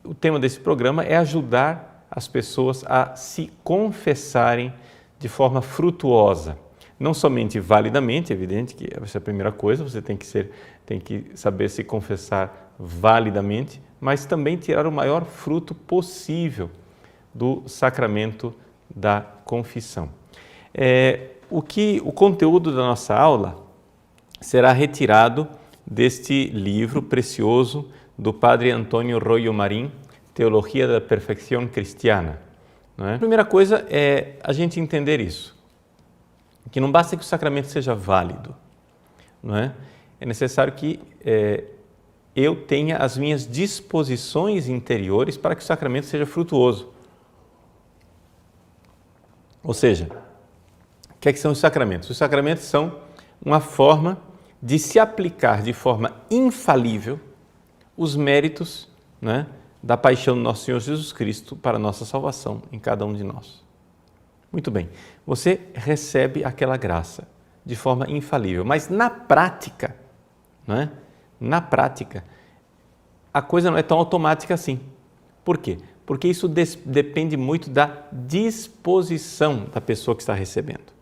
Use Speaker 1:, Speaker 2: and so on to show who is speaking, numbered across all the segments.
Speaker 1: o tema desse programa é ajudar as pessoas a se confessarem de forma frutuosa. Não somente validamente, é evidente que essa é a primeira coisa, você tem que saber se confessar validamente, mas também tirar o maior fruto possível do sacramento da confissão. O conteúdo da nossa aula será retirado deste livro precioso do Padre Antônio Royo Marín, Teologia da Perfeição Cristiana. Não é? A primeira coisa é a gente entender isso, que não basta que o sacramento seja válido, não é? É necessário que eu tenha as minhas disposições interiores para que o sacramento seja frutuoso. Ou seja, o que são os sacramentos? Os sacramentos são uma forma de se aplicar de forma infalível os méritos, né, da paixão do nosso Senhor Jesus Cristo para a nossa salvação em cada um de nós. Muito bem, você recebe aquela graça de forma infalível, mas na prática, né, a coisa não é tão automática assim. Por quê? Porque isso depende muito da disposição da pessoa que está recebendo.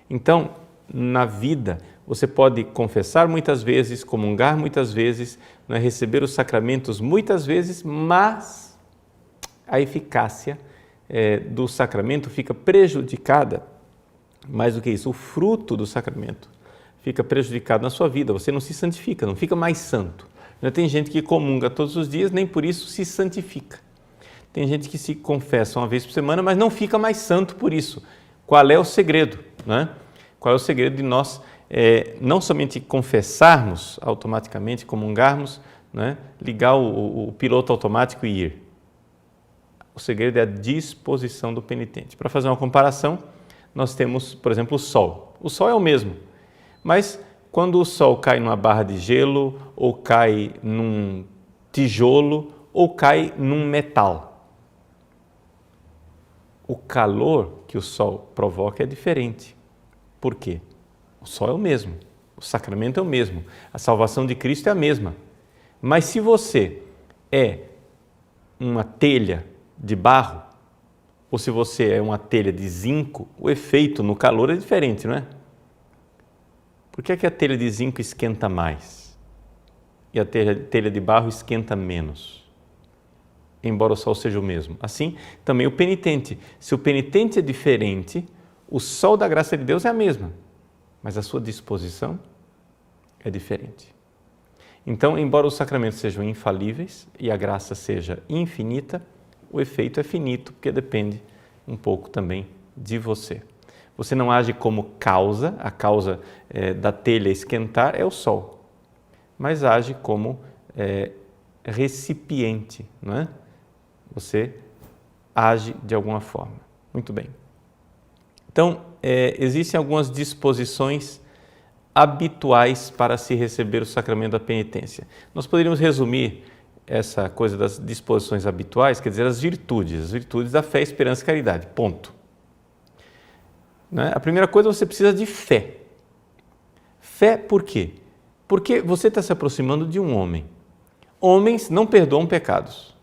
Speaker 1: Então, na vida, você pode confessar muitas vezes, comungar muitas vezes, né, receber os sacramentos muitas vezes, mas a eficácia do sacramento fica prejudicada. Mais do que isso, o fruto do sacramento fica prejudicado na sua vida. Você não se santifica, não fica mais santo. Tem gente que comunga todos os dias, nem por isso se santifica. Tem gente que se confessa uma vez por semana, mas não fica mais santo por isso. Qual é o segredo? Né? Qual é o segredo de nós não somente confessarmos automaticamente, comungarmos, né? Ligar o piloto automático e ir? O segredo é a disposição do penitente. Para fazer uma comparação, nós temos, por exemplo, o sol. O sol é o mesmo, mas quando o sol cai numa barra de gelo, ou cai num tijolo, ou cai num metal, o calor que o sol provoca é diferente. Por quê? O sol é o mesmo, o sacramento é o mesmo, a salvação de Cristo é a mesma. Mas se você é uma telha de barro, ou se você é uma telha de zinco, o efeito no calor é diferente, não é? Por que a telha de zinco esquenta mais e a telha de barro esquenta menos? Embora o sol seja o mesmo. Assim, também o penitente. Se o penitente é diferente, o sol da graça de Deus é a mesma, mas a sua disposição é diferente. Então, embora os sacramentos sejam infalíveis e a graça seja infinita, o efeito é finito, porque depende um pouco também de você. Você não age como causa, a causa da telha esquentar é o sol, mas age como recipiente, não é? Você age de alguma forma. Muito bem. Então, existem algumas disposições habituais para se receber o sacramento da penitência. Nós poderíamos resumir essa coisa das disposições habituais, quer dizer, as virtudes da fé, esperança e caridade, ponto. Né? A primeira coisa, você precisa de fé. Fé por quê? Porque você está se aproximando de um homem. Homens não perdoam pecados.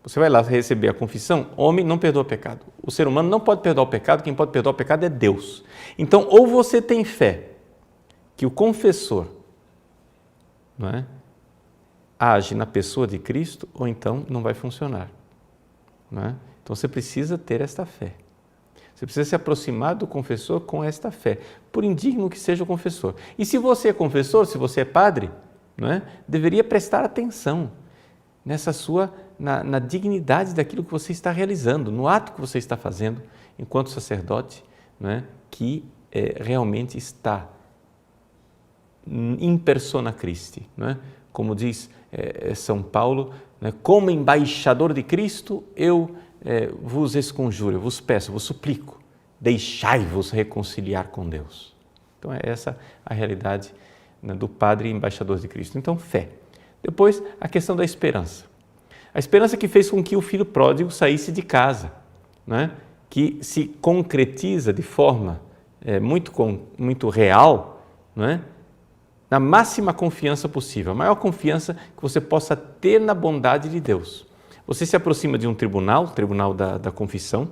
Speaker 1: Você vai lá receber a confissão, homem não perdoa pecado. O ser humano não pode perdoar o pecado, quem pode perdoar o pecado é Deus. Então, ou você tem fé que o confessor, não é, age na pessoa de Cristo, ou então não vai funcionar. Não é? Então, você precisa ter esta fé. Você precisa se aproximar do confessor com esta fé, por indigno que seja o confessor. E se você é confessor, se você é padre, não é, deveria prestar atenção nessa na dignidade daquilo que você está realizando, no ato que você está fazendo enquanto sacerdote, não é, que realmente está in persona Christi, não é? Como diz São Paulo, né, como embaixador de Cristo, eu vos esconjuro, eu vos peço, vos suplico, deixai-vos reconciliar com Deus. Então, é essa a realidade, né, do padre embaixador de Cristo. Então, fé. Depois, a questão da esperança. A esperança que fez com que o filho pródigo saísse de casa, né, que se concretiza de forma muito real, né, na máxima confiança possível, a maior confiança que você possa ter na bondade de Deus. Você se aproxima de um tribunal, tribunal da confissão,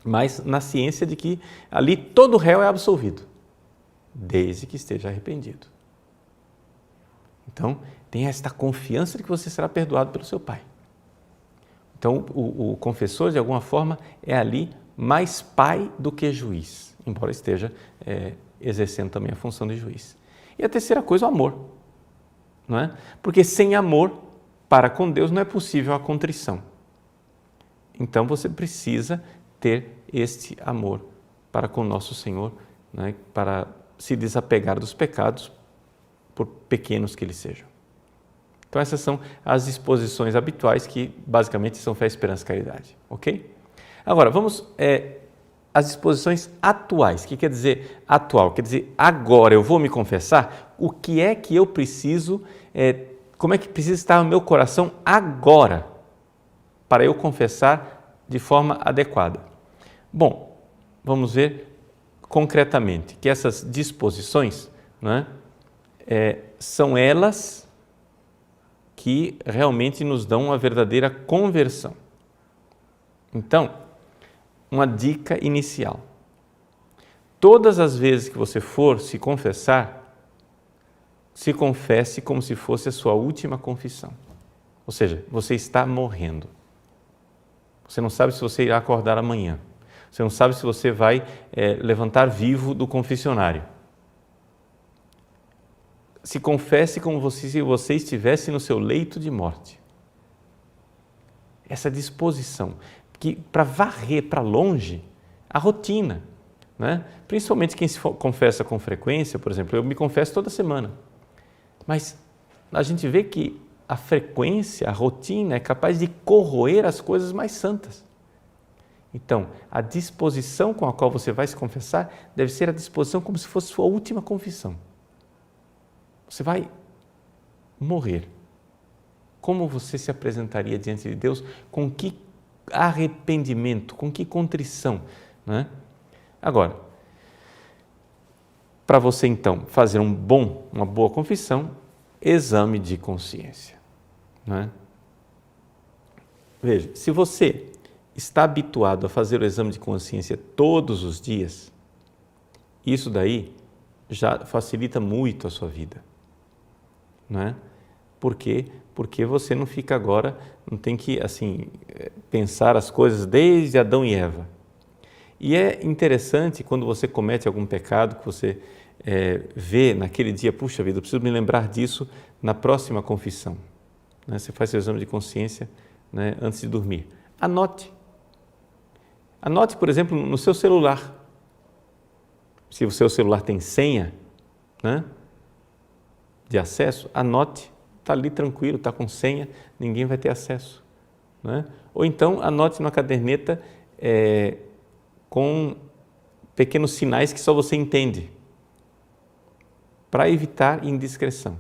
Speaker 1: mas na ciência de que ali todo réu é absolvido, desde que esteja arrependido. Então, tenha esta confiança de que você será perdoado pelo seu Pai. Então, o confessor, de alguma forma, é ali mais pai do que juiz, embora esteja exercendo também a função de juiz. E a terceira coisa, o amor. Não é? Porque sem amor para com Deus não é possível a contrição. Então, você precisa ter este amor para com nosso Senhor, né? Para se desapegar dos pecados, por pequenos que eles sejam. Então, essas são as disposições habituais que basicamente são fé, esperança e caridade, ok? Agora, vamos às disposições atuais. O que quer dizer atual? Quer dizer, agora eu vou me confessar, o que é que eu preciso, como é que precisa estar o meu coração agora para eu confessar de forma adequada? Bom, vamos ver concretamente que essas disposições, né, são elas que realmente nos dão uma verdadeira conversão. Então, uma dica inicial. Todas as vezes que você for se confessar, se confesse como se fosse a sua última confissão. Ou seja, você está morrendo. Você não sabe se você irá acordar amanhã. Você não sabe se você vai levantar vivo do confessionário. Se confesse como se você estivesse no seu leito de morte. Essa disposição, que para varrer para longe a rotina, né? Principalmente quem se confessa com frequência, por exemplo, eu me confesso toda semana, mas a gente vê que a frequência, a rotina é capaz de corroer as coisas mais santas. Então, a disposição com a qual você vai se confessar deve ser a disposição como se fosse sua última confissão. Você vai morrer. Como você se apresentaria diante de Deus? Com que arrependimento? Com que contrição? Né? Agora, para você então fazer uma boa confissão, exame de consciência. Né? Veja, se você está habituado a fazer o exame de consciência todos os dias, isso daí já facilita muito a sua vida. Não é? Por quê? Porque você não fica agora, não tem que assim pensar as coisas desde Adão e Eva. E é interessante quando você comete algum pecado, que você vê naquele dia, puxa vida, eu preciso me lembrar disso na próxima confissão. Né? Você faz seu exame de consciência, né, antes de dormir. Anote. Anote, por exemplo, no seu celular. Se o seu celular tem senha, né, de acesso, anote, está ali tranquilo, está com senha, ninguém vai ter acesso. Né? Ou então anote numa caderneta com pequenos sinais que só você entende, para evitar indiscrição,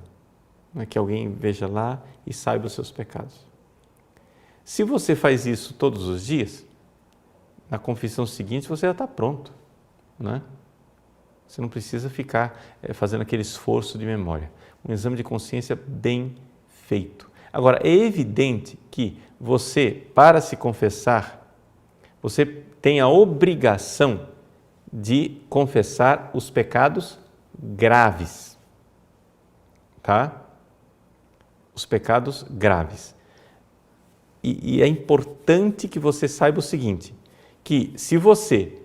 Speaker 1: né? Que alguém veja lá e saiba os seus pecados. Se você faz isso todos os dias, na confissão seguinte você já está pronto, né? Você não precisa ficar fazendo aquele esforço de memória. Um exame de consciência bem feito. Agora, é evidente que você, para se confessar, você tem a obrigação de confessar os pecados graves. Tá? Os pecados graves. E é importante que você saiba o seguinte, que se você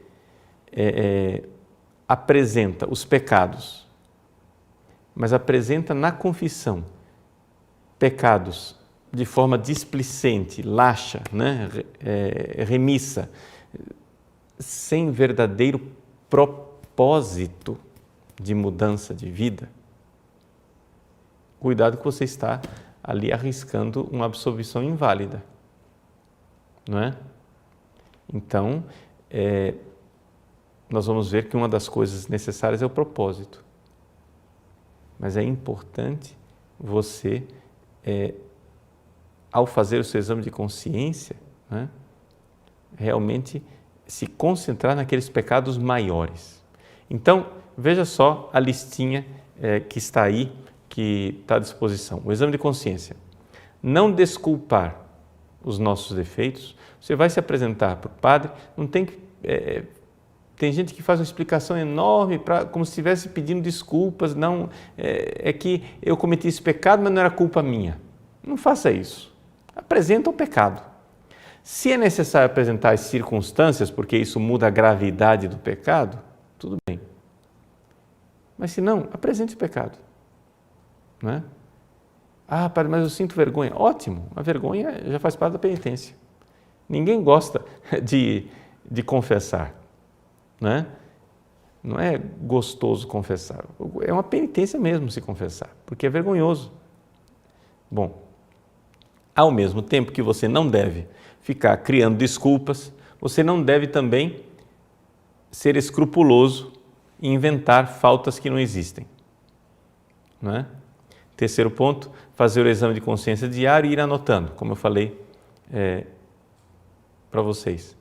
Speaker 1: apresenta os pecados, mas apresenta na confissão pecados de forma displicente, laxa, né? Remissa, sem verdadeiro propósito de mudança de vida, cuidado que você está ali arriscando uma absolvição inválida, não é? Então, nós vamos ver que uma das coisas necessárias é o propósito. Mas é importante você, ao fazer o seu exame de consciência, né, realmente se concentrar naqueles pecados maiores. Então, veja só a listinha que está aí, que está à disposição. O exame de consciência. Não desculpar os nossos defeitos, você vai se apresentar para o padre, não tem que... tem gente que faz uma explicação enorme, como se estivesse pedindo desculpas, não, é que eu cometi esse pecado, mas não era culpa minha. Não faça isso. Apresenta o pecado. Se é necessário apresentar as circunstâncias, porque isso muda a gravidade do pecado, tudo bem. Mas se não, apresente o pecado. Não é? Ah, padre, mas eu sinto vergonha. Ótimo, a vergonha já faz parte da penitência. Ninguém gosta de confessar. Não é gostoso confessar. É uma penitência mesmo se confessar, porque é vergonhoso. Bom, ao mesmo tempo que você não deve ficar criando desculpas, você não deve também ser escrupuloso e inventar faltas que não existem. Não é? Terceiro ponto, fazer o exame de consciência diário e ir anotando, como eu falei para vocês.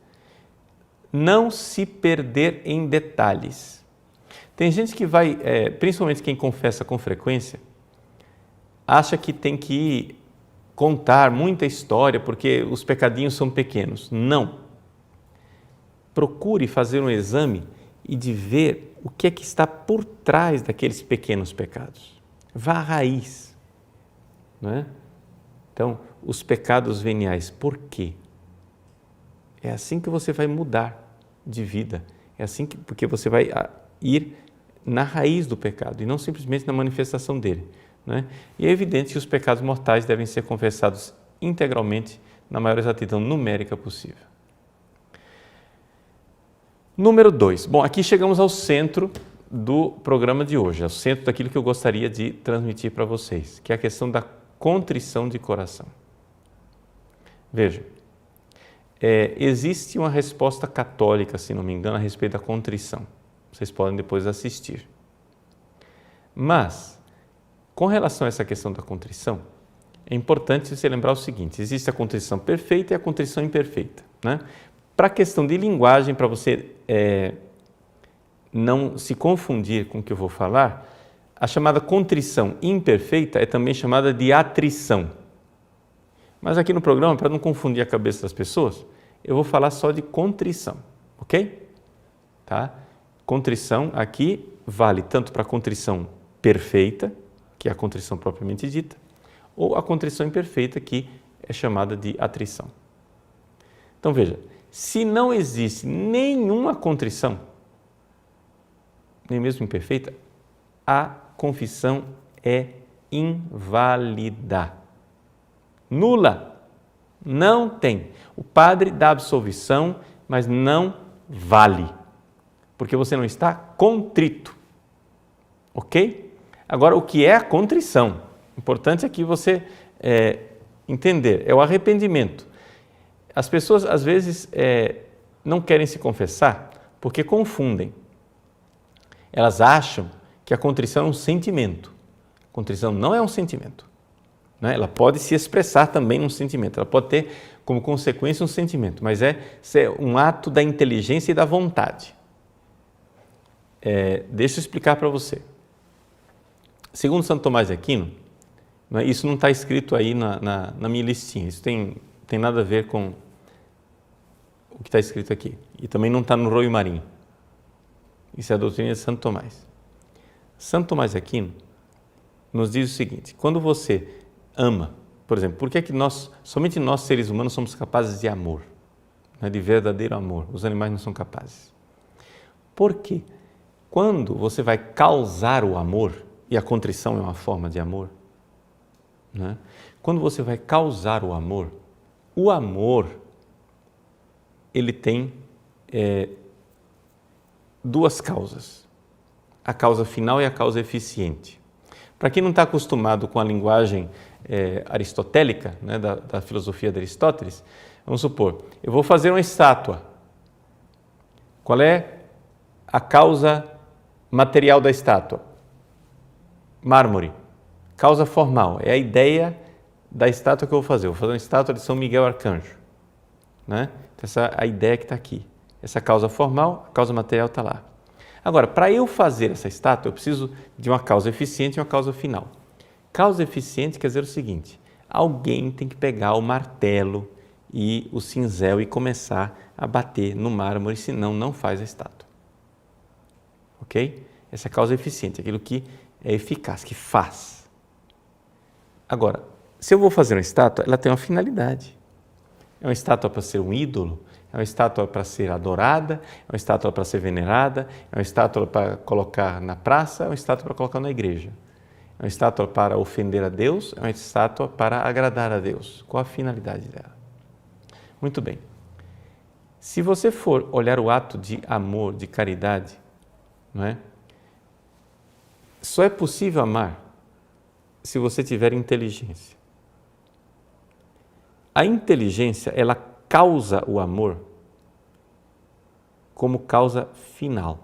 Speaker 1: Não se perder em detalhes. Tem gente que vai, principalmente quem confessa com frequência, acha que tem que contar muita história porque os pecadinhos são pequenos. Não. Procure fazer um exame e de ver o que é que está por trás daqueles pequenos pecados. Vá à raiz. Não é? Então, os pecados veniais, por quê? É assim que você vai mudar de vida. É assim porque você vai ir na raiz do pecado e não simplesmente na manifestação dele. Não é? E é evidente que os pecados mortais devem ser confessados integralmente na maior exatidão numérica possível. Número 2. Bom, aqui chegamos ao centro do programa de hoje, ao centro daquilo que eu gostaria de transmitir para vocês, que é a questão da contrição de coração. Vejam, existe uma resposta católica, se não me engano, a respeito da contrição. Vocês podem depois assistir. Mas, com relação a essa questão da contrição, é importante você lembrar o seguinte, existe a contrição perfeita e a contrição imperfeita. Né? Para a questão de linguagem, para você não se confundir com o que eu vou falar, a chamada contrição imperfeita é também chamada de atrição. Mas aqui no programa, para não confundir a cabeça das pessoas, eu vou falar só de contrição, ok? Tá? Contrição aqui vale tanto para a contrição perfeita, que é a contrição propriamente dita, ou a contrição imperfeita, que é chamada de atrição. Então veja, se não existe nenhuma contrição, nem mesmo imperfeita, a confissão é inválida. Nula. Não tem. O padre dá absolvição, mas não vale, porque você não está contrito. Ok? Agora, o que é a contrição? Importante aqui você entender, é o arrependimento. As pessoas, às vezes, não querem se confessar porque confundem. Elas acham que a contrição é um sentimento. A contrição não é um sentimento. Né? Ela pode se expressar também num sentimento, ela pode ter como consequência um sentimento, mas é um ato da inteligência e da vontade. Deixa eu explicar para você. Segundo Santo Tomás de Aquino, isso não está escrito aí na minha listinha, isso tem nada a ver com o que está escrito aqui. E também não está no Roio Marinho. Isso é a doutrina de Santo Tomás. Santo Tomás de Aquino nos diz o seguinte, quando você ama, por exemplo, por que é que somente nós seres humanos somos capazes de amor, né, de verdadeiro amor, os animais não são capazes? Porque quando você vai causar o amor, e a contrição é uma forma de amor, né? Quando você vai causar o amor, ele tem duas causas, a causa final e a causa eficiente. Para quem não está acostumado com a linguagem aristotélica, né, da filosofia de Aristóteles, vamos supor, eu vou fazer uma estátua. Qual é a causa material da estátua? Mármore. Causa formal, é a ideia da estátua que eu vou fazer. Eu vou fazer uma estátua de São Miguel Arcanjo. Né? Então, essa é a ideia que está aqui. Essa causa formal, a causa material está lá. Agora, para eu fazer essa estátua, eu preciso de uma causa eficiente e uma causa final. Causa eficiente quer dizer o seguinte, alguém tem que pegar o martelo e o cinzel e começar a bater no mármore, senão não faz a estátua. Ok? Essa é a causa eficiente, aquilo que é eficaz, que faz. Agora, se eu vou fazer uma estátua, ela tem uma finalidade. É uma estátua para ser um ídolo? É uma estátua para ser adorada? É uma estátua para ser venerada? É uma estátua para colocar na praça? É uma estátua para colocar na igreja? É uma estátua para ofender a Deus? É uma estátua para agradar a Deus? Qual a finalidade dela? Muito bem. Se você for olhar o ato de amor, de caridade, não é? Só é possível amar se você tiver inteligência. A inteligência, ela causa o amor como causa final.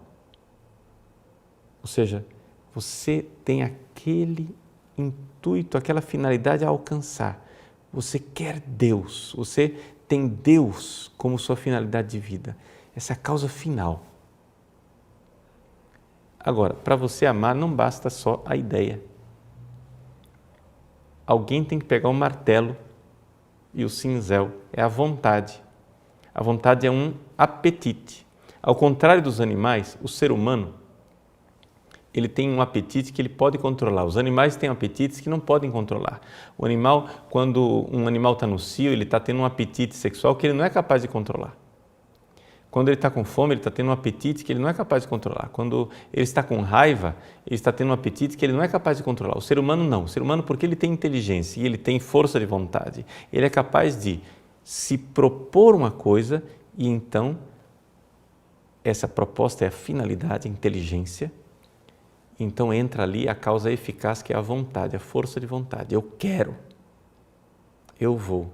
Speaker 1: Ou seja, você tem aquele intuito, aquela finalidade a alcançar. Você quer Deus, você tem Deus como sua finalidade de vida. Essa é a causa final. Agora, para você amar não basta só a ideia. Alguém tem que pegar o martelo e o cinzel, é a vontade. A vontade é um apetite. Ao contrário dos animais, o ser humano, ele tem um apetite que ele pode controlar. Os animais têm apetites que não podem controlar. O animal, quando um animal está no cio, ele está tendo um apetite sexual que ele não é capaz de controlar. Quando ele está com fome, ele está tendo um apetite que ele não é capaz de controlar. Quando ele está com raiva, ele está tendo um apetite que ele não é capaz de controlar. O ser humano não. O ser humano, porque ele tem inteligência e ele tem força de vontade, ele é capaz de se propor uma coisa e então essa proposta é a finalidade, a inteligência. Então entra ali a causa eficaz que é a vontade, a força de vontade. Eu quero, eu vou.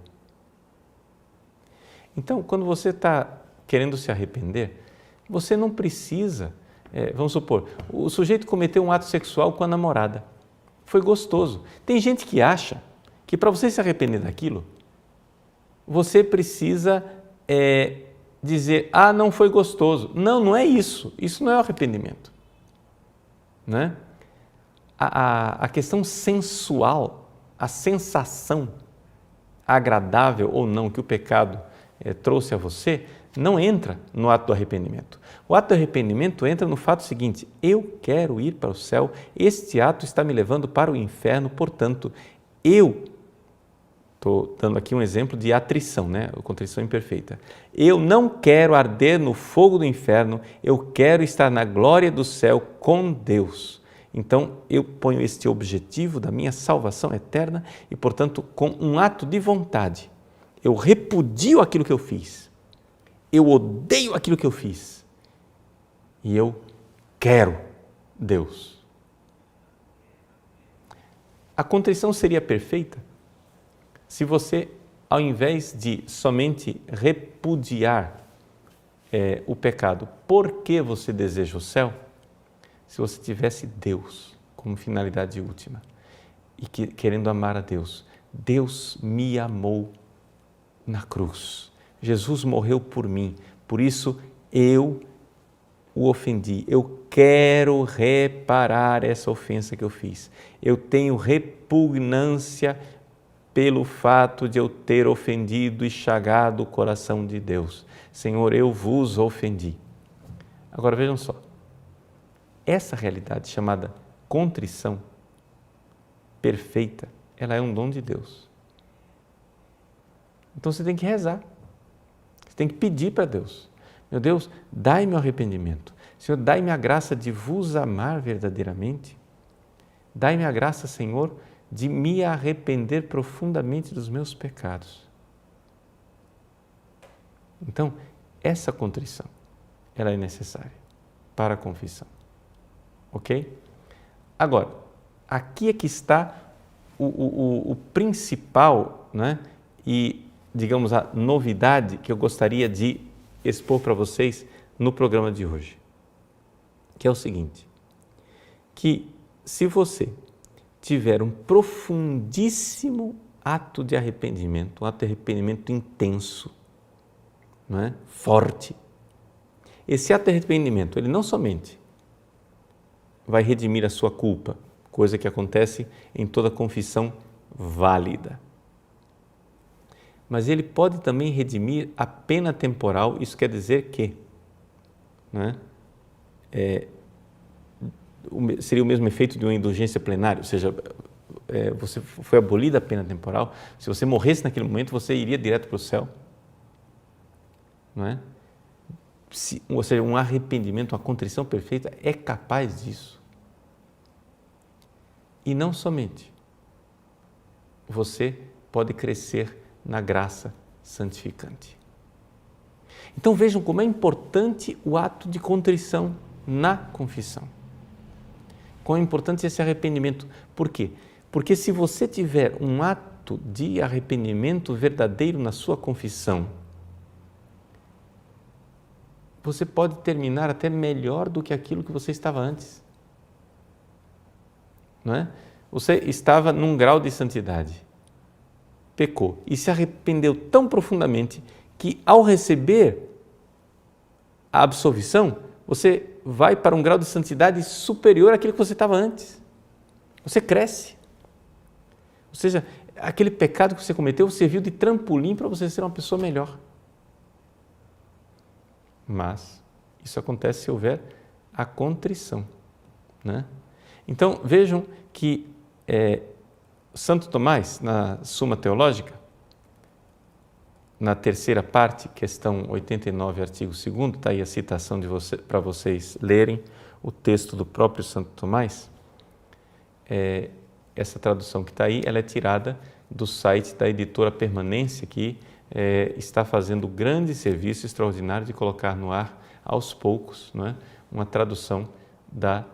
Speaker 1: Então, quando você está querendo se arrepender, você não precisa, vamos supor, o sujeito cometeu um ato sexual com a namorada. Foi gostoso. Tem gente que acha que para você se arrepender daquilo, você precisa dizer, não foi gostoso. Não, não é isso. Isso não é o arrependimento. Né? A questão sensual, a sensação agradável ou não que o pecado trouxe a você, não entra no ato do arrependimento. O ato do arrependimento entra no fato seguinte, eu quero ir para o céu, este ato está me levando para o inferno, portanto, eu estou dando aqui um exemplo de atrição, né? Contrição imperfeita. Eu não quero arder no fogo do inferno, eu quero estar na glória do céu com Deus. Então, eu ponho este objetivo da minha salvação eterna e, portanto, com um ato de vontade, eu repudio aquilo que eu fiz, eu odeio aquilo que eu fiz e eu quero Deus. A contrição seria perfeita se você, ao invés de somente repudiar o pecado, porque você deseja o céu, se você tivesse Deus como finalidade última e querendo amar a Deus, Deus me amou na cruz, Jesus morreu por mim, por isso eu o ofendi, eu quero reparar essa ofensa que eu fiz, eu tenho repugnância pelo fato de eu ter ofendido e chagado o coração de Deus. Senhor, eu vos ofendi. Agora vejam só, essa realidade chamada contrição perfeita, ela é um dom de Deus. Então você tem que rezar, você tem que pedir para Deus. Meu Deus, dai-me o arrependimento. Senhor, dai-me a graça de vos amar verdadeiramente. Dai-me a graça, Senhor, de me arrepender profundamente dos meus pecados. Então, essa contrição, ela é necessária para a confissão. Ok? Agora, aqui é que está o principal, né? E, digamos, a novidade que eu gostaria de expor para vocês no programa de hoje, que é o seguinte, que se você tiver um profundíssimo ato de arrependimento, um ato de arrependimento intenso, não é? Forte, esse ato de arrependimento, ele não somente vai redimir a sua culpa, coisa que acontece em toda confissão válida, mas ele pode também redimir a pena temporal. Isso quer dizer que, né, seria o mesmo efeito de uma indulgência plenária, ou seja, você foi abolida a pena temporal. Se você morresse naquele momento, você iria direto para o céu, não é? Ou seja, um arrependimento, uma contrição perfeita é capaz disso. E não somente, você pode crescer na graça santificante. Então vejam como é importante o ato de contrição na confissão. Quão é importante esse arrependimento. Por quê? Porque se você tiver um ato de arrependimento verdadeiro na sua confissão, você pode terminar até melhor do que aquilo que você estava antes. Não é? Você estava num grau de santidade, pecou e se arrependeu tão profundamente que, ao receber a absolvição, você vai para um grau de santidade superior àquele que você estava antes. Você cresce. Ou seja, aquele pecado que você cometeu serviu de trampolim para você ser uma pessoa melhor. Mas isso acontece se houver a contrição, né? Então, vejam que Santo Tomás, na Suma Teológica, na terceira parte, questão 89, artigo 2º, está aí a citação para vocês lerem o texto do próprio Santo Tomás. Essa tradução que está aí, ela é tirada do site da editora Permanência, que está fazendo um grande serviço extraordinário de colocar no ar, aos poucos, não é? Uma tradução da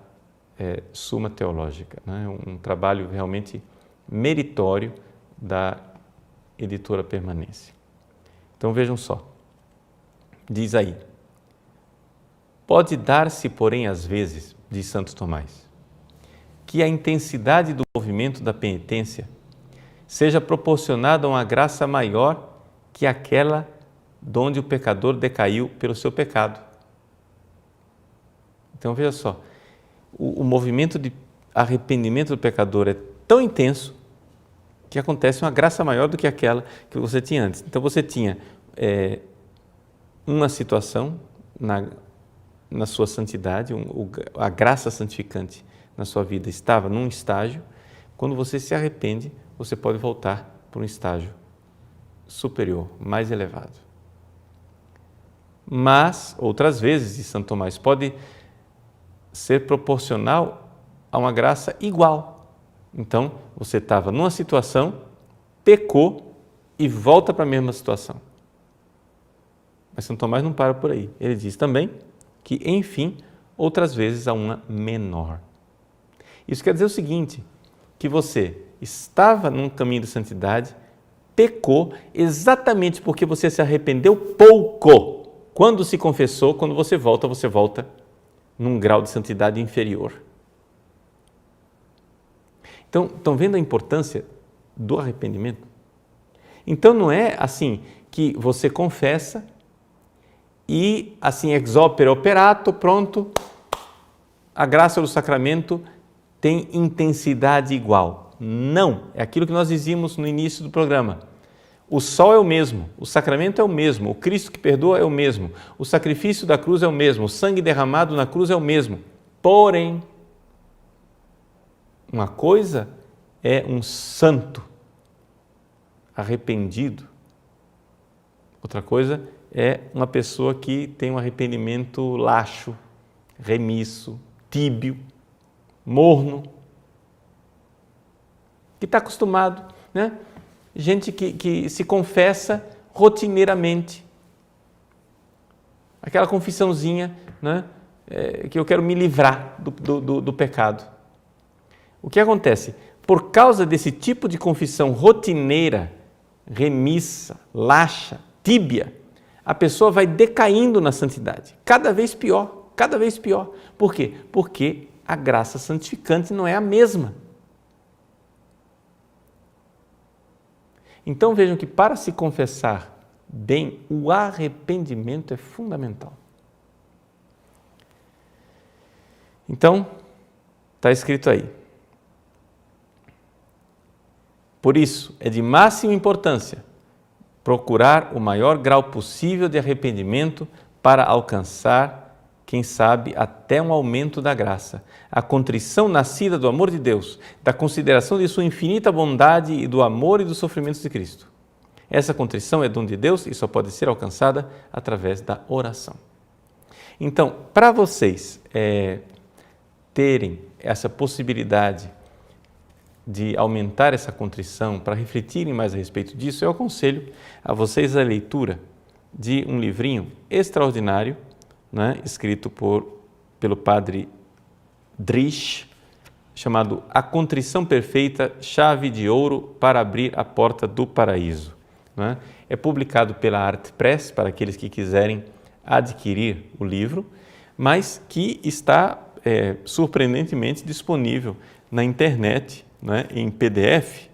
Speaker 1: Suma Teológica, não é? Um trabalho realmente meritório da editora Permanência. Então vejam só, diz aí: pode dar-se, porém, às vezes, diz Santo Tomás, que a intensidade do movimento da penitência seja proporcionada a uma graça maior que aquela donde o pecador decaiu pelo seu pecado. Então veja só, o movimento de arrependimento do pecador é tão intenso que acontece uma graça maior do que aquela que você tinha antes. Então você tinha uma situação na sua santidade, a graça santificante na sua vida estava num estágio. Quando você se arrepende, você pode voltar para um estágio superior, mais elevado. Mas, outras vezes, diz Santo Tomás, pode ser proporcional a uma graça igual. Então, você estava numa situação, pecou e volta para a mesma situação. Mas Santo Tomás não para por aí. Ele diz também que, enfim, outras vezes a uma menor. Isso quer dizer o seguinte, que você estava num caminho de santidade, pecou exatamente porque você se arrependeu pouco. Quando se confessou, quando você volta num grau de santidade inferior. Então, estão vendo a importância do arrependimento? Então, não é assim que você confessa e, assim, ex opere operato, pronto, a graça do sacramento tem intensidade igual. Não, é aquilo que nós dizíamos no início do programa. O sol é o mesmo, o sacramento é o mesmo, o Cristo que perdoa é o mesmo, o sacrifício da cruz é o mesmo, o sangue derramado na cruz é o mesmo. Porém, uma coisa é um santo arrependido, outra coisa é uma pessoa que tem um arrependimento laxo, remisso, tíbio, morno, que está acostumado, né? Gente que se confessa rotineiramente. Aquela confissãozinha, né? Que eu quero me livrar do pecado. O que acontece? Por causa desse tipo de confissão rotineira, remissa, laxa, tíbia, a pessoa vai decaindo na santidade. Cada vez pior, cada vez pior. Por quê? Porque a graça santificante não é a mesma. Então vejam que para se confessar bem, o arrependimento é fundamental. Então, está escrito aí. Por isso, é de máxima importância procurar o maior grau possível de arrependimento para alcançar, quem sabe, até um aumento da graça. A contrição nascida do amor de Deus, da consideração de sua infinita bondade e do amor e dos sofrimentos de Cristo. Essa contrição é dom de Deus e só pode ser alcançada através da oração. Então, para vocês terem essa possibilidade de aumentar essa contrição, para refletirem mais a respeito disso, eu aconselho a vocês a leitura de um livrinho extraordinário, né, escrito pelo padre Driesch, chamado A Contrição Perfeita, Chave de Ouro para Abrir a Porta do Paraíso. Né? É publicado pela Arte Press, para aqueles que quiserem adquirir o livro, mas que está surpreendentemente disponível na internet, né, em PDF.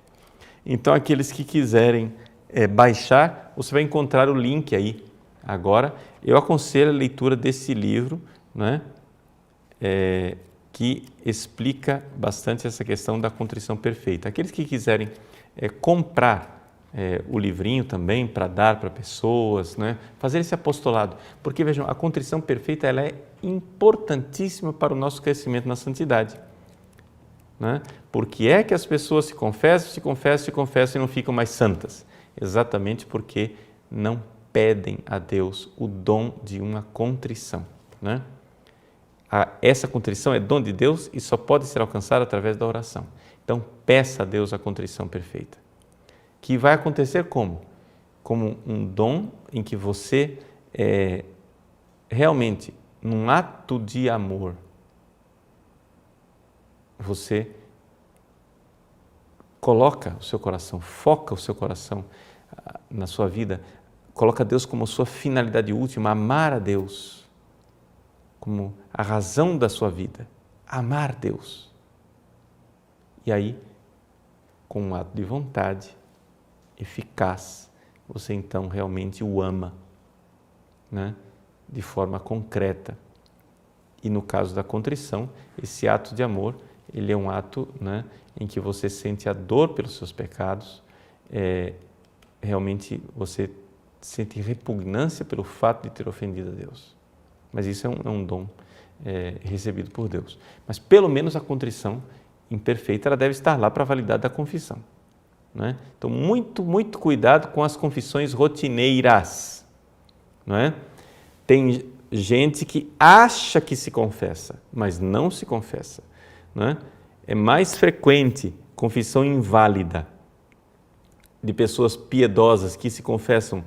Speaker 1: Então, aqueles que quiserem baixar, você vai encontrar o link aí agora. Eu aconselho a leitura desse livro, né, que explica bastante essa questão da contrição perfeita. Aqueles que quiserem comprar o livrinho também para dar para pessoas, né, fazer esse apostolado, porque vejam, a contrição perfeita ela é importantíssima para o nosso crescimento na santidade. Né? Por que é que as pessoas se confessam e não ficam mais santas? Exatamente porque não pedem a Deus o dom de uma contrição. Né? Essa contrição é dom de Deus e só pode ser alcançada através da oração. Então, peça a Deus a contrição perfeita. Que vai acontecer como? Como um dom em que você realmente, num ato de amor, você coloca o seu coração, foca o seu coração na sua vida, coloca Deus como sua finalidade última, amar a Deus, como a razão da sua vida, amar Deus. E aí, com um ato de vontade eficaz, você então realmente o ama, né? De forma concreta. E no caso da contrição, esse ato de amor, ele é um ato, né, em que você sente a dor pelos seus pecados, realmente você sente repugnância pelo fato de ter ofendido a Deus. Mas isso é um dom recebido por Deus. Mas pelo menos a contrição imperfeita, ela deve estar lá para a validade da confissão. Né? Então, muito cuidado com as confissões rotineiras. Não é? Tem gente que acha que se confessa, mas não se confessa. Né? É mais frequente confissão inválida de pessoas piedosas que se confessam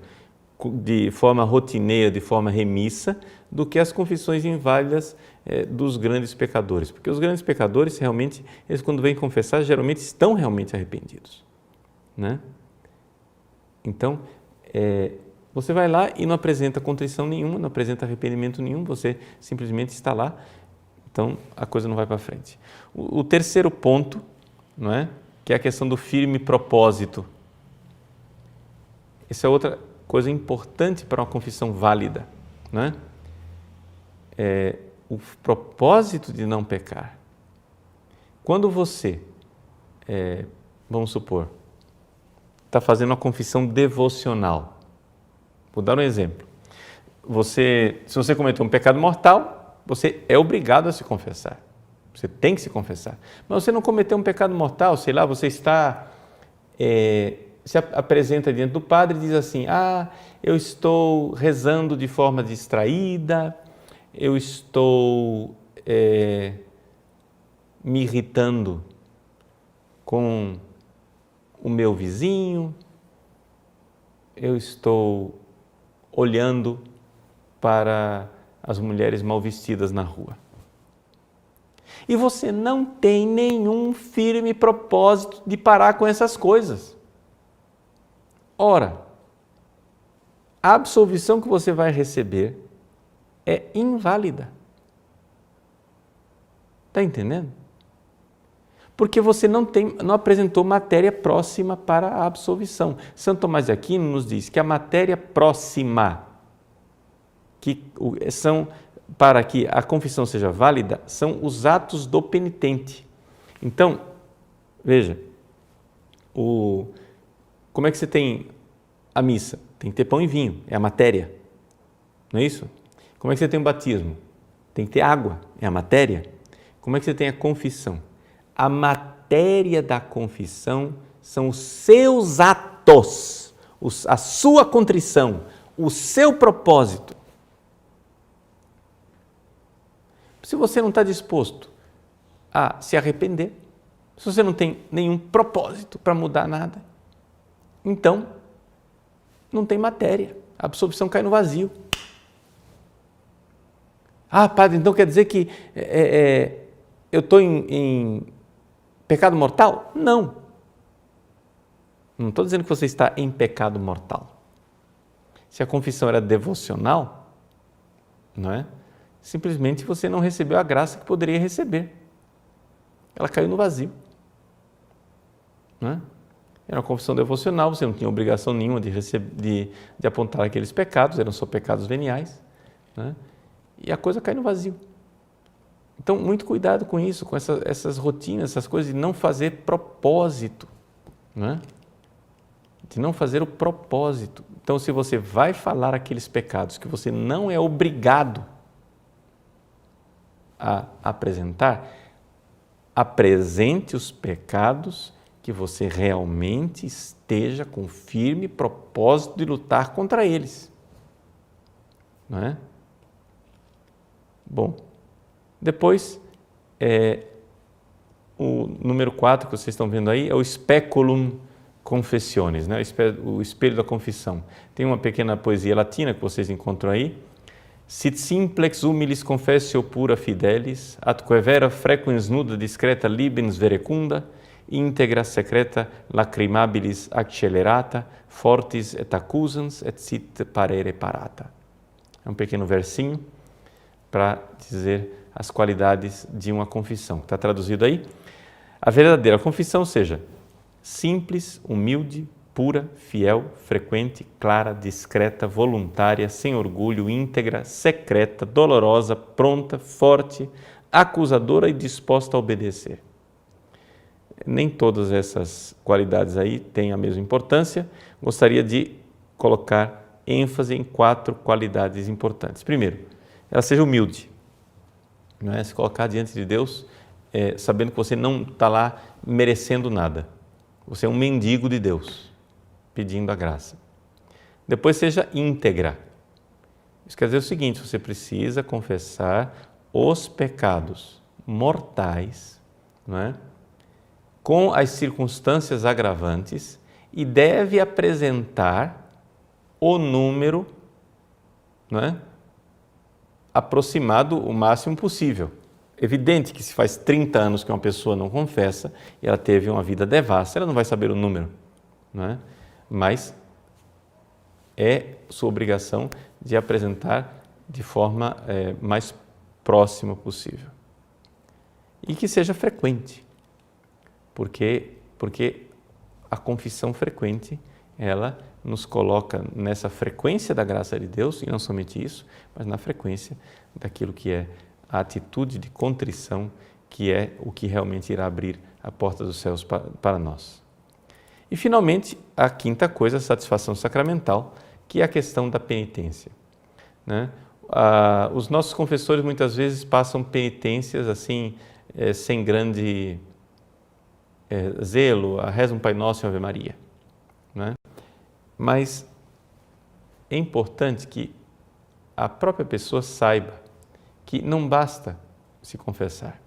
Speaker 1: de forma rotineira, de forma remissa, do que as confissões inválidas dos grandes pecadores. Porque os grandes pecadores, realmente, eles quando vêm confessar, geralmente estão realmente arrependidos. Né? Então, você vai lá e não apresenta contrição nenhuma, não apresenta arrependimento nenhum, você simplesmente está lá, então a coisa não vai para frente. O terceiro ponto, não é? Que é a questão do firme propósito. Essa é outra coisa importante para uma confissão válida. Não é? O propósito de não pecar. Quando você, vamos supor, está fazendo uma confissão devocional. Vou dar um exemplo. Se você cometeu um pecado mortal, você é obrigado a se confessar. Você tem que se confessar. Mas você não cometeu um pecado mortal, sei lá, você está, se apresenta diante do padre e diz assim, eu estou rezando de forma distraída, eu estou me irritando com o meu vizinho, eu estou olhando para as mulheres mal vestidas na rua. E você não tem nenhum firme propósito de parar com essas coisas. Ora, a absolvição que você vai receber é inválida. Está entendendo? Porque você não apresentou matéria próxima para a absolvição. São Tomás de Aquino nos diz que a matéria próxima, que são para que a confissão seja válida, são os atos do penitente. Então, veja, como é que você tem a missa? Tem que ter pão e vinho, é a matéria, não é isso? Como é que você tem o batismo? Tem que ter água, é a matéria. Como é que você tem a confissão? A matéria da confissão são os seus atos, a sua contrição, o seu propósito. Se você não está disposto a se arrepender, se você não tem nenhum propósito para mudar nada, então não tem matéria, a absorção cai no vazio. Ah, padre, então quer dizer que eu estou em pecado mortal? Não. Não estou dizendo que você está em pecado mortal. Se a confissão era devocional, não é? Simplesmente você não recebeu a graça que poderia receber. Ela caiu no vazio. Não é? Era uma confissão devocional, você não tinha obrigação nenhuma de apontar aqueles pecados, eram só pecados veniais. Não é? E a coisa cai no vazio. Então, muito cuidado com isso, com essas rotinas, essas coisas de não fazer propósito. Não é? De não fazer o propósito. Então, se você vai falar aqueles pecados que você não é obrigado a apresentar, apresente os pecados que você realmente esteja com firme propósito de lutar contra eles. Não é? Bom, depois, o número 4 que vocês estão vendo aí é o speculum confessiones, né? O espelho da confissão. Tem uma pequena poesia latina que vocês encontram aí. Sit simplex humilis confessio pura fidelis, atque vera frequens nuda discreta libens verecunda, integra secreta lacrimabilis accelerata, fortis et accusans et sit parere parata. É um pequeno versinho para dizer as qualidades de uma confissão. Está traduzido aí? A verdadeira confissão seja simples, humilde, pura, fiel, frequente, clara, discreta, voluntária, sem orgulho, íntegra, secreta, dolorosa, pronta, forte, acusadora e disposta a obedecer. Nem todas essas qualidades aí têm a mesma importância. Gostaria de colocar ênfase em 4 qualidades importantes. Primeiro, ela seja humilde. Não é? Se colocar diante de Deus sabendo que você não está lá merecendo nada. Você é um mendigo de Deus, pedindo a graça. Depois seja íntegra. Isso quer dizer o seguinte, você precisa confessar os pecados mortais, não é? Com as circunstâncias agravantes e deve apresentar o número, não é? Aproximado o máximo possível. Evidente que se faz 30 anos que uma pessoa não confessa e ela teve uma vida devassa, ela não vai saber o número, não é? Mas é sua obrigação de apresentar de forma mais próxima possível. E que seja frequente, porque a confissão frequente, ela nos coloca nessa frequência da graça de Deus, e não somente isso, mas na frequência daquilo que é a atitude de contrição, que é o que realmente irá abrir a porta dos céus para nós. E, finalmente, a quinta coisa, a satisfação sacramental, que é a questão da penitência. Né? Os nossos confessores muitas vezes passam penitências assim, sem grande zelo, reza um Pai Nosso e Ave Maria. Né? Mas é importante que a própria pessoa saiba que não basta se confessar.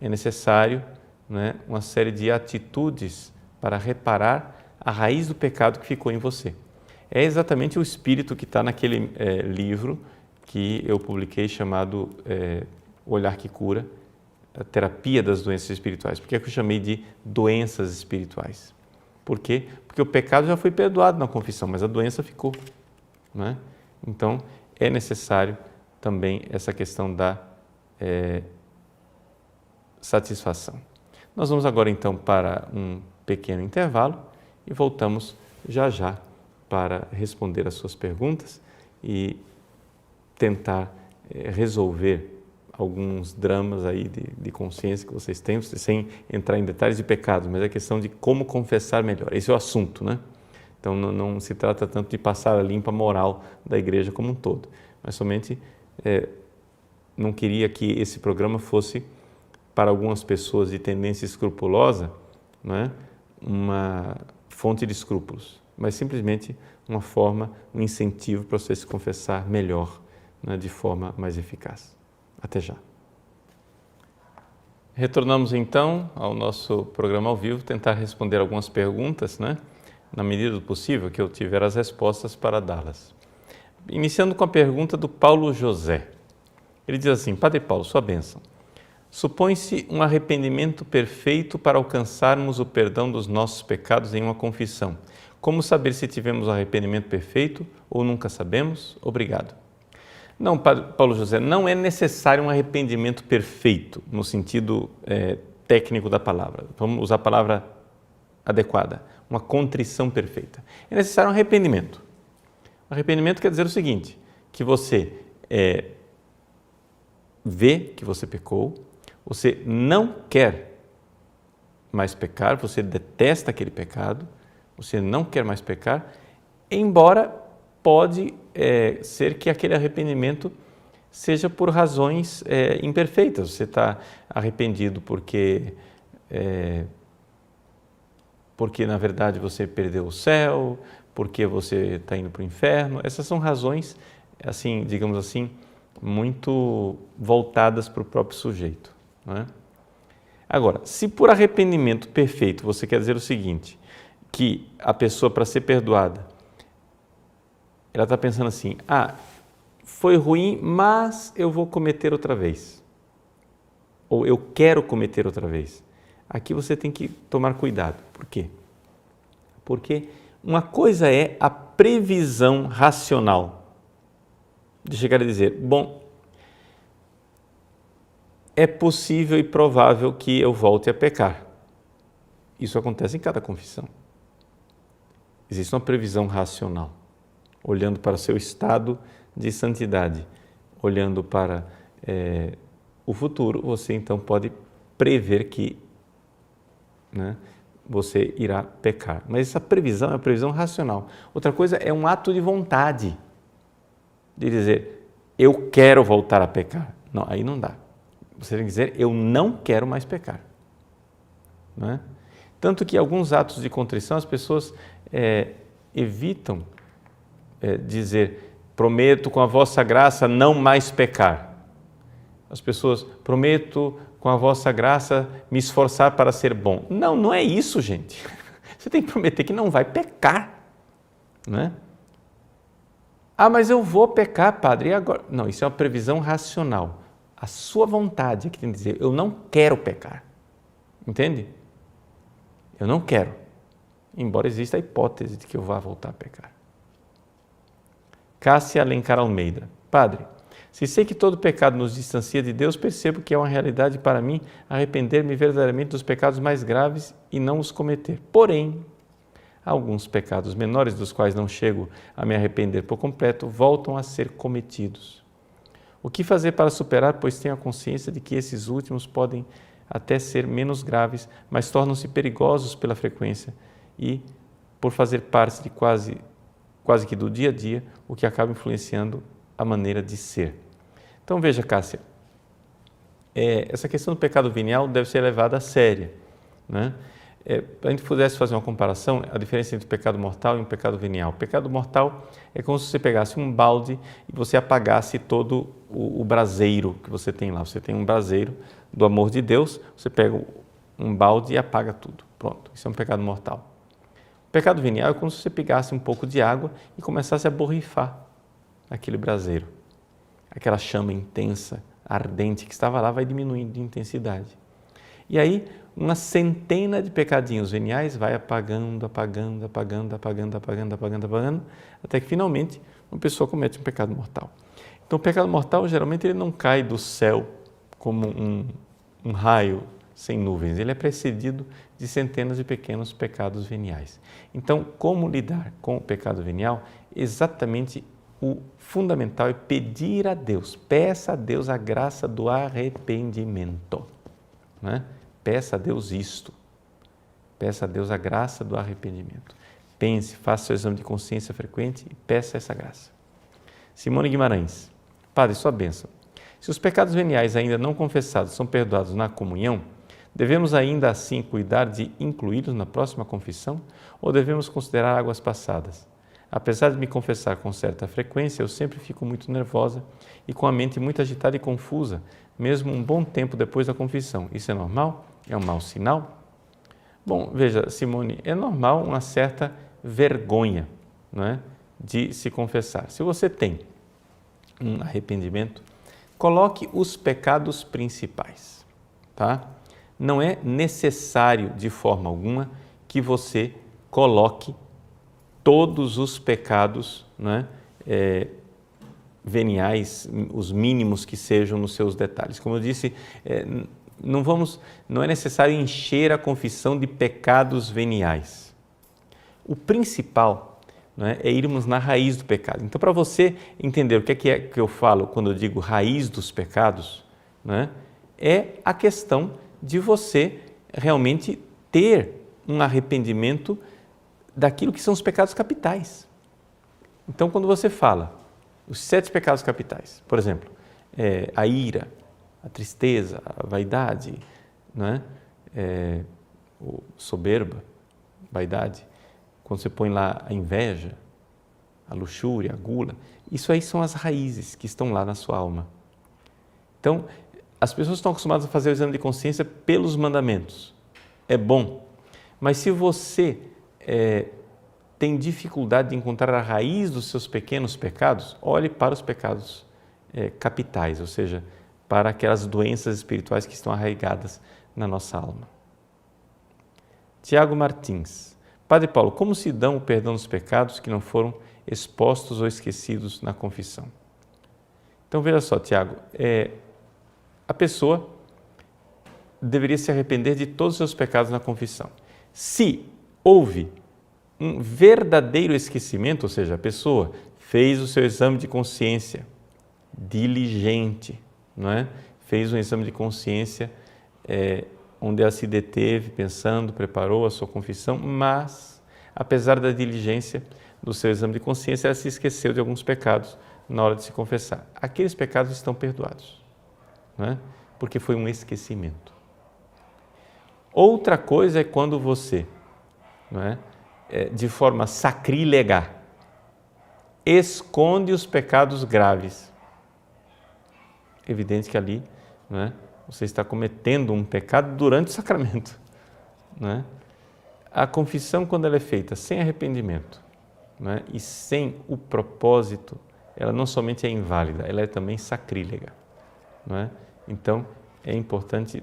Speaker 1: É necessário, né, uma série de atitudes para reparar a raiz do pecado que ficou em você. É exatamente o espírito que está naquele livro que eu publiquei chamado O Olhar que Cura, a terapia das doenças espirituais. Por que é que eu chamei de doenças espirituais? Por quê? Porque o pecado já foi perdoado na confissão, mas a doença ficou. Não é? Então, é necessário também essa questão da satisfação. Nós vamos agora então para um pequeno intervalo e voltamos já para responder as suas perguntas e tentar resolver alguns dramas aí de consciência que vocês têm, sem entrar em detalhes de pecados, mas é a questão de como confessar melhor. Esse é o assunto, né? Então não se trata tanto de passar a limpa moral da igreja como um todo, mas somente não queria que esse programa fosse, para algumas pessoas de tendência escrupulosa, não é? Uma fonte de escrúpulos, mas simplesmente uma forma, um incentivo para você se confessar melhor, né, de forma mais eficaz. Até já. Retornamos então ao nosso programa ao vivo, tentar responder algumas perguntas, né, na medida do possível que eu tiver as respostas para dá-las. Iniciando com a pergunta do Paulo José. Ele diz assim: Padre Paulo, sua bênção. Supõe-se um arrependimento perfeito para alcançarmos o perdão dos nossos pecados em uma confissão. Como saber se tivemos um arrependimento perfeito ou nunca sabemos? Obrigado. Não, Paulo José, não é necessário um arrependimento perfeito, no sentido técnico da palavra. Vamos usar a palavra adequada, uma contrição perfeita. É necessário um arrependimento. Arrependimento quer dizer o seguinte, que você vê que você pecou, você não quer mais pecar, você detesta aquele pecado, você não quer mais pecar, embora pode ser que aquele arrependimento seja por razões imperfeitas. Você está arrependido porque na verdade você perdeu o céu, porque você está indo para o inferno. Essas são razões, assim, digamos assim, muito voltadas para o próprio sujeito. Não é? Agora, se por arrependimento perfeito você quer dizer o seguinte, que a pessoa, para ser perdoada, ela está pensando assim, foi ruim, mas eu vou cometer outra vez. Ou eu quero cometer outra vez. Aqui você tem que tomar cuidado. Por quê? Porque uma coisa é a previsão racional de chegar a dizer, bom, é possível e provável que eu volte a pecar. Isso acontece em cada confissão. Existe uma previsão racional, olhando para o seu estado de santidade, olhando para o futuro, você então pode prever que, né, você irá pecar. Mas essa previsão é uma previsão racional. Outra coisa é um ato de vontade, de dizer, eu quero voltar a pecar. Não, aí não dá. Você tem que dizer, eu não quero mais pecar. Não é? Tanto que alguns atos de contrição as pessoas evitam dizer, prometo com a vossa graça não mais pecar. As pessoas, prometo com a vossa graça me esforçar para ser bom. Não, não é isso, gente. Você tem que prometer que não vai pecar. Não é? Mas eu vou pecar, padre, e agora? Não, isso é uma previsão racional. A sua vontade é que tem que dizer, eu não quero pecar. Entende? Eu não quero. Embora exista a hipótese de que eu vá voltar a pecar. Cássia Alencar Almeida. Padre, se sei que todo pecado nos distancia de Deus, percebo que é uma realidade para mim arrepender-me verdadeiramente dos pecados mais graves e não os cometer. Porém, alguns pecados menores, dos quais não chego a me arrepender por completo, voltam a ser cometidos. O que fazer para superar, pois tenho a consciência de que esses últimos podem até ser menos graves, mas tornam-se perigosos pela frequência e por fazer parte de quase que do dia a dia, o que acaba influenciando a maneira de ser. Então veja, Cássia, essa questão do pecado venial deve ser levada a sério, né? A gente pudesse fazer uma comparação, a diferença entre o pecado mortal e o pecado venial. O pecado mortal é como se você pegasse um balde e você apagasse todo o braseiro que você tem lá. Você tem um braseiro do amor de Deus, você pega um balde e apaga tudo. Pronto, isso é um pecado mortal. O pecado venial é como se você pegasse um pouco de água e começasse a borrifar aquele braseiro. Aquela chama intensa, ardente que estava lá vai diminuindo de intensidade. E aí, uma centena de pecadinhos veniais vai apagando, até que finalmente uma pessoa comete um pecado mortal. Então, o pecado mortal, geralmente, ele não cai do céu como um raio sem nuvens. Ele é precedido de centenas de pequenos pecados veniais. Então, como lidar com o pecado venial? Exatamente o fundamental é pedir a Deus, peça a Deus a graça do arrependimento. Né? Peça a Deus isto, peça a Deus a graça do arrependimento. pense, faça seu exame de consciência frequente e peça essa graça. Simone Guimarães. Padre, sua bênção. Se os pecados veniais ainda não confessados são perdoados na comunhão, devemos ainda assim cuidar de incluí-los na próxima confissão ou devemos considerar águas passadas? Apesar de me confessar com certa frequência, eu sempre fico muito nervosa e com a mente muito agitada e confusa, mesmo um bom tempo depois da confissão. Isso é normal? É um mau sinal? Bom, veja, Simone, é normal uma certa vergonha, não é, de se confessar. Se você tem um arrependimento, coloque os pecados principais, tá? Não é necessário de forma alguma que você coloque todos os pecados, né, veniais, os mínimos que sejam nos seus detalhes. Como eu disse, não é necessário encher a confissão de pecados veniais. O principal, né, é irmos na raiz do pecado. Então, para você entender o que é que eu falo quando eu digo raiz dos pecados, né, é a questão de você realmente ter um arrependimento daquilo que são os pecados capitais. Então, quando você fala os 7 pecados capitais, por exemplo, a ira, a tristeza, a vaidade, né? Soberba, vaidade, quando você põe lá a inveja, a luxúria, a gula, isso aí são as raízes que estão lá na sua alma. Então, as pessoas estão acostumadas a fazer o exame de consciência pelos mandamentos. É bom, mas se você tem dificuldade de encontrar a raiz dos seus pequenos pecados, olhe para os pecados capitais, ou seja, para aquelas doenças espirituais que estão arraigadas na nossa alma. Tiago Martins. Padre Paulo, como se dão o perdão dos pecados que não foram expostos ou esquecidos na confissão? Então, veja só, Tiago, a pessoa deveria se arrepender de todos os seus pecados na confissão. Se houve um verdadeiro esquecimento, ou seja, a pessoa fez o seu exame de consciência diligente, não é? Fez um exame de consciência onde ela se deteve pensando, preparou a sua confissão, mas, apesar da diligência do seu exame de consciência, ela se esqueceu de alguns pecados na hora de se confessar. Aqueles pecados estão perdoados, não é? Porque foi um esquecimento. Outra coisa é quando você, não é, de forma sacrílega, esconde os pecados graves. Evidente que ali, não é, você está cometendo um pecado durante o sacramento. Não é? A confissão, quando ela é feita sem arrependimento, não é, e sem o propósito, ela não somente é inválida, ela é também sacrílega. Não é? Então, é importante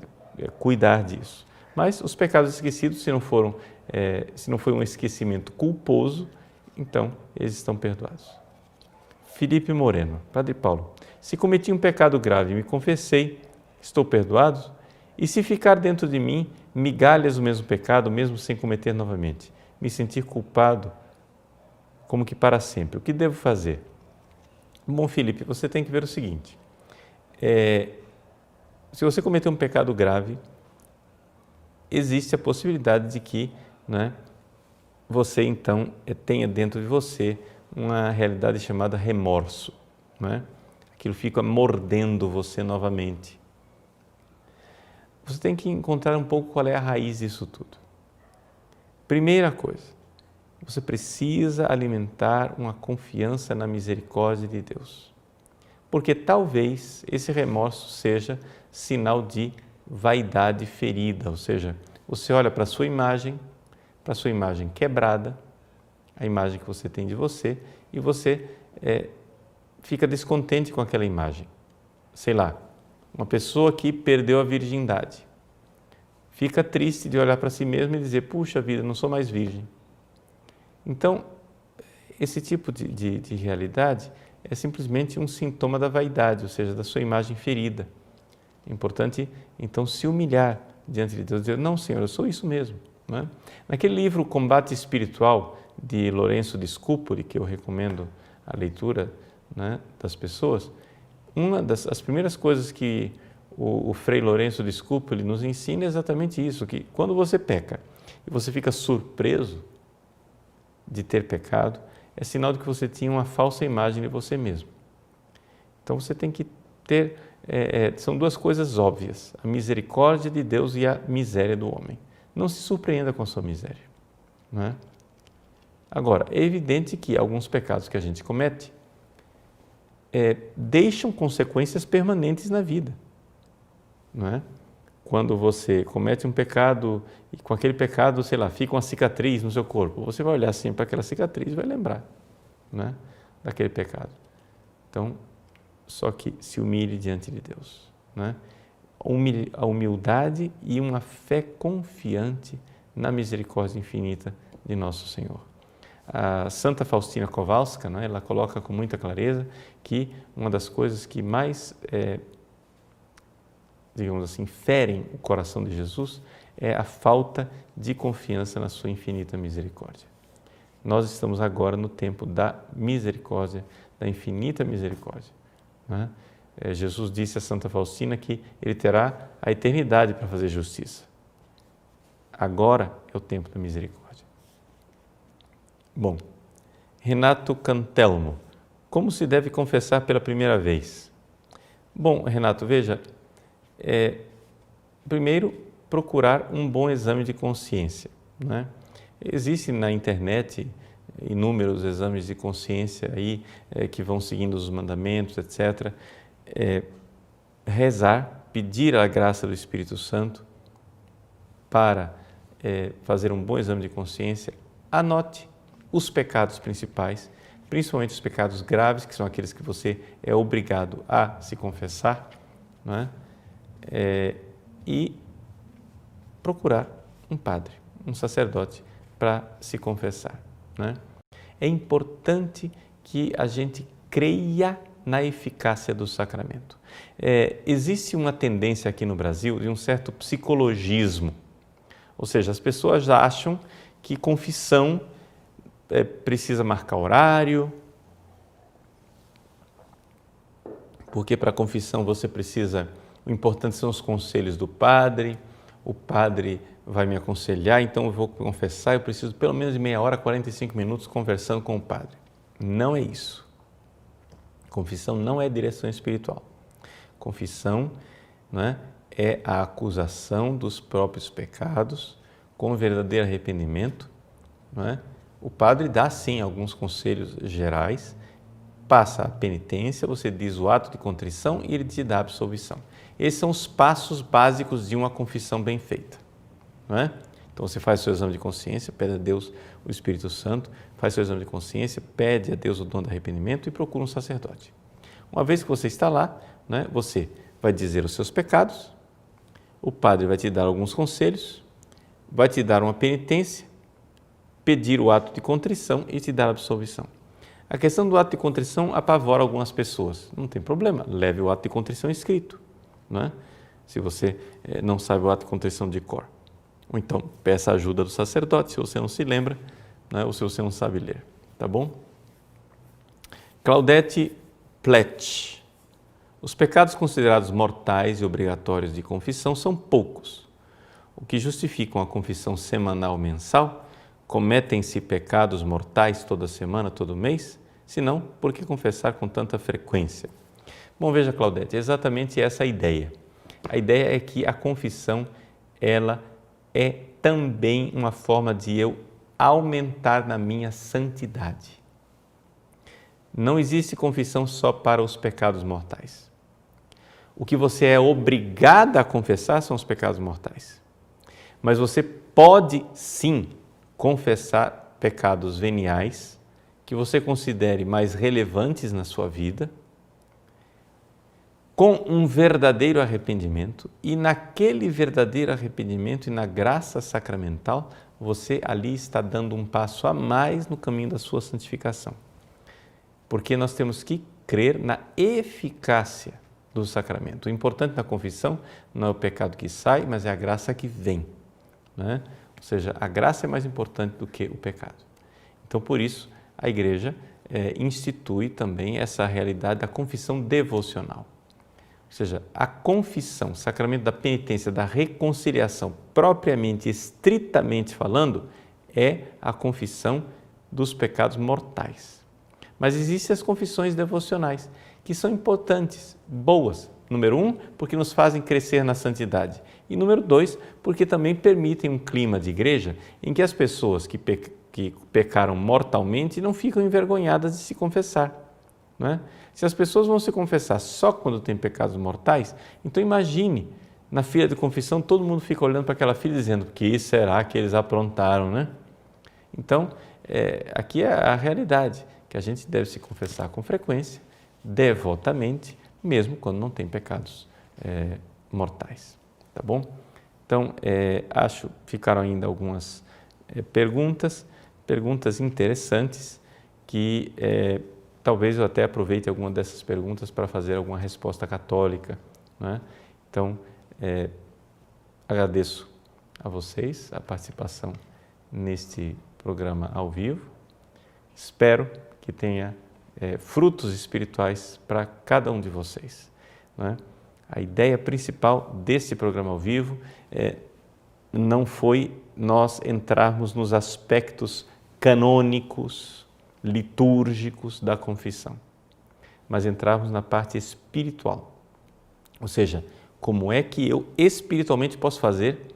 Speaker 1: cuidar disso. Mas os pecados esquecidos, se não foi um esquecimento culposo, então eles estão perdoados. Felipe Moreno. Padre Paulo, se cometi um pecado grave e me confessei, estou perdoado? E se ficar dentro de mim migalhas do mesmo pecado, mesmo sem cometer novamente? Me sentir culpado como que para sempre. O que devo fazer? Bom, Felipe, você tem que ver o seguinte. Se você cometer um pecado grave, existe a possibilidade de que, né, você então tenha dentro de você uma realidade chamada remorso. Né? Aquilo fica mordendo você novamente. Você tem que encontrar um pouco qual é a raiz disso tudo. Primeira coisa, você precisa alimentar uma confiança na misericórdia de Deus. Porque talvez esse remorso seja sinal de vaidade ferida, ou seja, você olha para a sua imagem quebrada, a imagem que você tem de você, e você fica descontente com aquela imagem. Sei lá, uma pessoa que perdeu a virgindade, fica triste de olhar para si mesmo e dizer, puxa vida, não sou mais virgem. Então, esse tipo de realidade é simplesmente um sintoma da vaidade, ou seja, da sua imagem ferida. É importante, então, se humilhar diante de Deus, dizer, não, Senhor, eu sou isso mesmo. Não é? Naquele livro Combate Espiritual, de Lourenço de Scupoli, que eu recomendo a leitura, né, das pessoas, as primeiras coisas que o Frei Lourenço de Scupoli nos ensina é exatamente isso, que quando você peca e você fica surpreso, de ter pecado, é sinal de que você tinha uma falsa imagem de você mesmo. Então você tem que ter, são duas coisas óbvias, a misericórdia de Deus e a miséria do homem. Não se surpreenda com a sua miséria, não é? Agora, é evidente que alguns pecados que a gente comete deixam consequências permanentes na vida, não é? Quando você comete um pecado e com aquele pecado, sei lá, fica uma cicatriz no seu corpo, você vai olhar assim para aquela cicatriz e vai lembrar, né, daquele pecado. Então, só que se humilhe diante de Deus, né? A humildade e uma fé confiante na misericórdia infinita de nosso Senhor. A Santa Faustina Kowalska, né, ela coloca com muita clareza que uma das coisas que mais digamos assim, ferem o coração de Jesus é a falta de confiança na sua infinita misericórdia. Nós estamos agora no tempo da misericórdia, da infinita misericórdia, né? Jesus disse a Santa Faustina que ele terá a eternidade para fazer justiça. Agora é o tempo da misericórdia. Bom, Renato Cantelmo, como se deve confessar pela primeira vez? Bom, Renato, veja, primeiro, procurar um bom exame de consciência, né? Existe na internet inúmeros exames de consciência aí, que vão seguindo os mandamentos, etc. Rezar, pedir a graça do Espírito Santo para fazer um bom exame de consciência. Anote os pecados principais, principalmente os pecados graves, que são aqueles que você é obrigado a se confessar, não é? E procurar um padre, um sacerdote para se confessar, né? É importante que a gente creia na eficácia do sacramento. Existe uma tendência aqui no Brasil de um certo psicologismo, ou seja, as pessoas acham que confissão precisa marcar horário, porque para a confissão você precisa, o importante são os conselhos do padre, o padre vai me aconselhar, então eu vou confessar, eu preciso pelo menos de meia hora, 45 minutos conversando com o padre. Não é isso. Confissão não é direção espiritual. Confissão, né, é a acusação dos próprios pecados com verdadeiro arrependimento, né? O padre dá sim alguns conselhos gerais, passa a penitência, você diz o ato de contrição e ele te dá a absolvição. Esses são os passos básicos de uma confissão bem feita, não é? Então você faz o seu exame de consciência, pede a Deus o Espírito Santo, faz o seu exame de consciência, pede a Deus o dom do arrependimento e procura um sacerdote. Uma vez que você está lá, né, você vai dizer os seus pecados, o padre vai te dar alguns conselhos, vai te dar uma penitência, pedir o ato de contrição e te dar a absolvição. A questão do ato de contrição apavora algumas pessoas. Não tem problema, leve o ato de contrição escrito, não é? Se você não sabe o ato de contrição de cor. Ou então, peça a ajuda do sacerdote, se você não se lembra, né, ou se você não sabe ler, tá bom? Claudete Plett. Os pecados considerados mortais e obrigatórios de confissão são poucos. O que justificam a confissão semanal ou mensal? Cometem-se pecados mortais toda semana, todo mês? Se não, por que confessar com tanta frequência? Bom, veja, Claudete, é exatamente essa a ideia. A ideia é que a confissão, ela é também uma forma de eu aumentar na minha santidade. Não existe confissão só para os pecados mortais. O que você é obrigada a confessar são os pecados mortais. Mas você pode sim confessar pecados veniais que você considere mais relevantes na sua vida, com um verdadeiro arrependimento, e naquele verdadeiro arrependimento e na graça sacramental, você ali está dando um passo a mais no caminho da sua santificação. Porque nós temos que crer na eficácia do sacramento. O importante na confissão não é o pecado que sai, mas é a graça que vem, né? Ou seja, a graça é mais importante do que o pecado. Então, por isso, a Igreja institui também essa realidade da confissão devocional. Ou seja, a confissão, o sacramento da penitência, da reconciliação, propriamente, estritamente falando, é a confissão dos pecados mortais. Mas existem as confissões devocionais, que são importantes, boas. Número 1, porque nos fazem crescer na santidade. E número 2, porque também permitem um clima de igreja em que as pessoas que pecaram mortalmente não ficam envergonhadas de se confessar. Não é? Se as pessoas vão se confessar só quando tem pecados mortais, então imagine, na fila de confissão, todo mundo fica olhando para aquela fila dizendo: que será que eles aprontaram, né? Então, aqui é a realidade, que a gente deve se confessar com frequência, devotamente, mesmo quando não tem pecados mortais, tá bom? Então, acho que ficaram ainda algumas perguntas interessantes que talvez eu até aproveite alguma dessas perguntas para fazer alguma resposta católica, né? Então, agradeço a vocês a participação neste programa ao vivo. Espero que tenha frutos espirituais para cada um de vocês, né? A ideia principal deste programa ao vivo não foi nós entrarmos nos aspectos canônicos, litúrgicos da confissão, mas entrarmos na parte espiritual. Ou seja, como é que eu espiritualmente posso fazer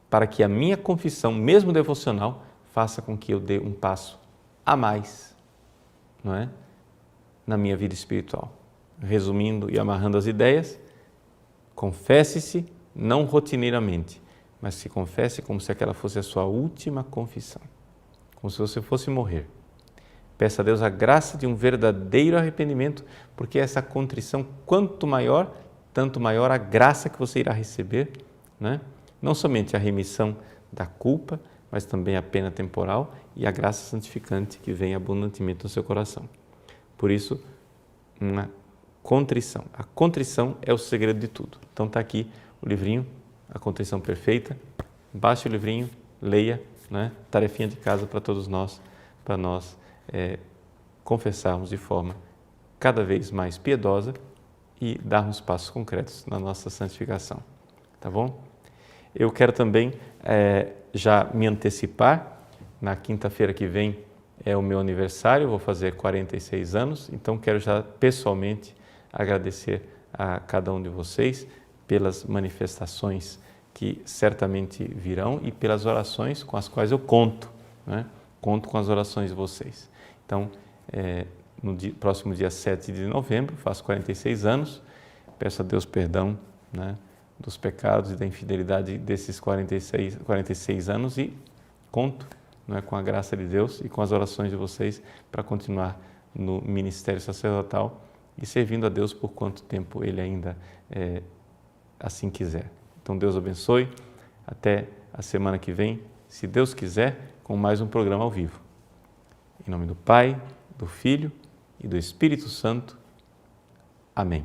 Speaker 1: para que a minha confissão, mesmo devocional, faça com que eu dê um passo a mais, não é? Na minha vida espiritual. Resumindo e amarrando as ideias, confesse-se não rotineiramente, mas se confesse como se aquela fosse a sua última confissão, como se você fosse morrer. Peça a Deus a graça de um verdadeiro arrependimento, porque essa contrição, quanto maior, tanto maior a graça que você irá receber, né? Não somente a remissão da culpa, mas também a pena temporal e a graça santificante que vem abundantemente no seu coração. Por isso, uma contrição. A contrição é o segredo de tudo. Então está aqui o livrinho, A Contrição Perfeita. Baixe o livrinho, leia, né? Tarefinha de casa para todos nós, para nós confessarmos de forma cada vez mais piedosa e darmos passos concretos na nossa santificação. Tá bom? Eu quero também já me antecipar. Na quinta-feira que vem é o meu aniversário, vou fazer 46 anos, então quero já pessoalmente agradecer a cada um de vocês pelas manifestações que certamente virão e pelas orações com as quais eu conto, né? Conto com as orações de vocês. Então, no próximo dia 7 de novembro, faço 46 anos, peço a Deus perdão, né, dos pecados e da infidelidade desses 46 anos e conto, né, com a graça de Deus e com as orações de vocês para continuar no ministério sacerdotal e servindo a Deus por quanto tempo Ele ainda assim quiser. Então Deus abençoe, até a semana que vem, se Deus quiser, com mais um programa ao vivo. Em nome do Pai, do Filho e do Espírito Santo. Amém.